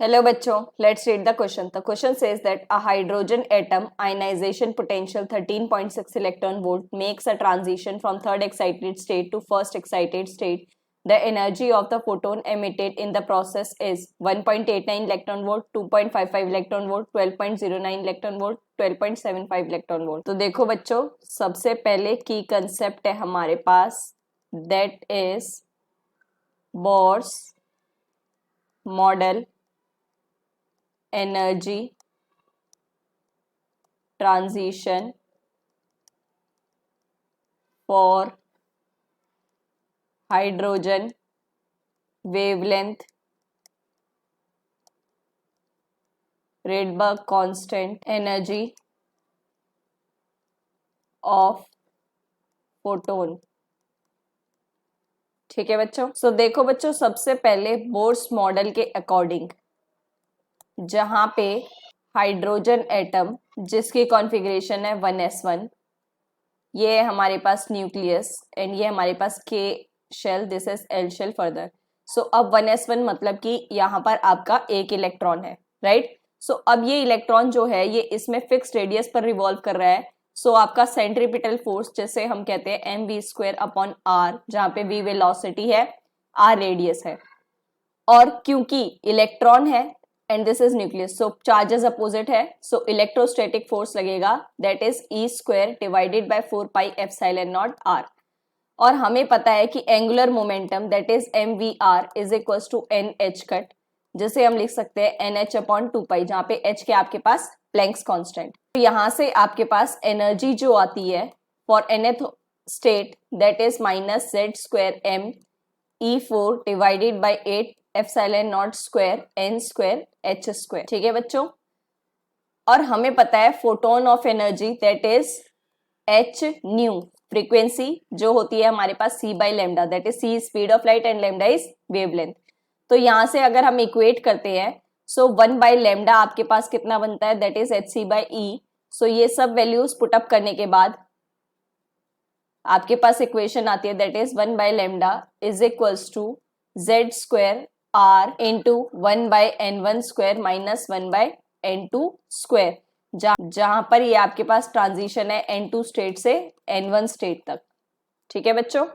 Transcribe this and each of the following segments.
Hello बच्चों, let's read the question. The question says that a hydrogen atom ionization potential 13.6 electron volt makes a transition from third excited state to first excited state. The energy of the photon emitted in the process is 1.89 electron volt, 2.55 electron volt, 12.09 electron volt, 12.75 electron volt. तो देखो बच्चों, सबसे पहले की concept है हमारे पास, that is Bohr's model energy transition for hydrogen wavelength Rydberg constant energy of photon। ठीक है बच्चों। सो देखो बच्चों, सबसे पहले बोर्स मॉडल के अकॉर्डिंग जहां पे हाइड्रोजन एटम जिसकी कॉन्फ़िगरेशन है 1s1, ये है हमारे पास न्यूक्लियस एंड ये हमारे पास के shell, this is L shell further. So अब 1s1 मतलब कि यहाँ पर आपका एक इलेक्ट्रॉन है, राइट। सो अब ये इलेक्ट्रॉन जो है ये इसमें फिक्स रेडियस पर रिवॉल्व कर रहा है। सो आपका सेंट्रीपिटल फोर्स जिसे हम कहते हैं mv² अपॉन r, जहाँ पे v वेलोसिटी है, r रेडियस है, और क्योंकि इलेक्ट्रॉन है and this is nucleus, so charges opposite है, सो इलेक्ट्रोस्टैटिक फोर्स लगेगा, that is E² divided by 4πε0 r। और हमें पता है कि angular momentum that is mvr is equal to nh cut, जिसे हम लिख सकते हैं nh अपॉन 2π, जहाँ पे h के आपके पास प्लैंक्स कांस्टेंट। तो यहाँ से आपके पास एनर्जी जो आती है for nth state that is -z² m E4 divided by 8ε0² n² h²। ठीक है बच्चों। और हमें पता है photon of energy that is h new, frequency जो होती है हमारे पास c by lambda, that is c speed of light and lambda is wavelength. तो यहां से अगर हम इक्वेट करते हैं, सो 1 बाई लेमडा आपके पास कितना बनता है, that is hc by e। सो ये सब वैल्यूज पुटअप करने के बाद आपके पास इक्वेशन आती है that is 1 by lambda is equals to z² r into 1 by n1² minus 1 by n2², जहां पर ये आपके पास ट्रांजिशन है n2 स्टेट से n1 स्टेट तक। ठीक है बच्चों।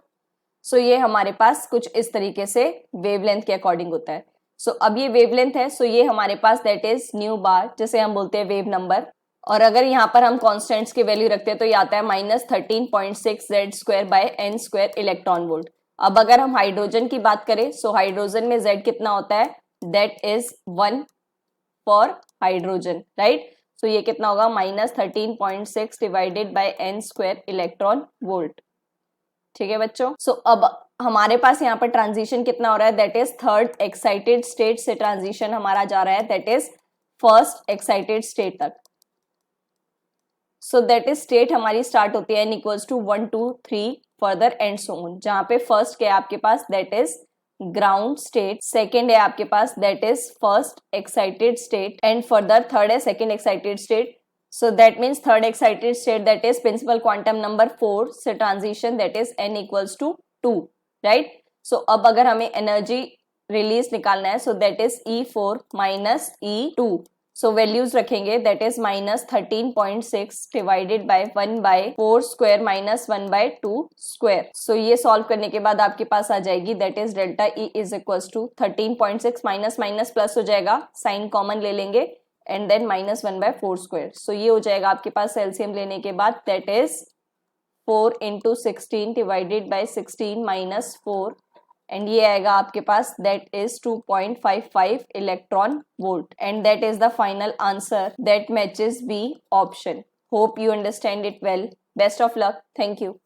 सो ये हमारे पास कुछ इस तरीके से वेवलेंथ के अकॉर्डिंग होता है। सो अब ये वेवलेंथ है, सो ये हमारे पास दैट इज न्यू बार, जिसे हम बोलते हैं वेव नंबर। और अगर यहाँ पर हम कॉन्स्टेंट्स की वैल्यू रखते हैं तो ये आता है -13.6 z² bye n² electron volt. अब अगर हम हाइड्रोजन की बात करें, सो हाइड्रोजन में z कितना होता है, that is 1 for hydrogen, right. So ये कितना होगा, -13.6 divided by n² electron volt. ठीक है बच्चों। सो अब हमारे पास यहाँ पर ट्रांजिशन कितना हो रहा है, that is third excited state से ट्रांजिशन हमारा जा रहा है that is first excited state तक। सो दैट इज स्टेट हमारी स्टार्ट होती है n equals to 1 2 3 further and so on, जहां पे फर्स्ट क्या है आपके पास, that is ground state, second है आपके पास that is first excited state and further third है second excited state. So that means third excited state that is principal quantum number 4 से transition that is n equals to 2, right? So अब अगर हमें energy release निकालना है, so that is E4 minus E2, so values रखेंगे that is -13.6 divided by 1 by 4² minus 1 by 2²। so ये solve करने के बाद आपके पास आ जाएगी that is delta E is equals to 13.6 minus minus plus हो जाएगा, साइन कॉमन ले लेंगे एंड देन -1 बाय 4²। सो ये हो जाएगा आपके पास एलसीएम लेने के बाद that is 4 into 16 divided by 16 minus 4 and ये आएगा आपके पास that is 2.55 electron volt and that is the final answer that matches B option. Hope you understand it well. Best of luck. Thank you.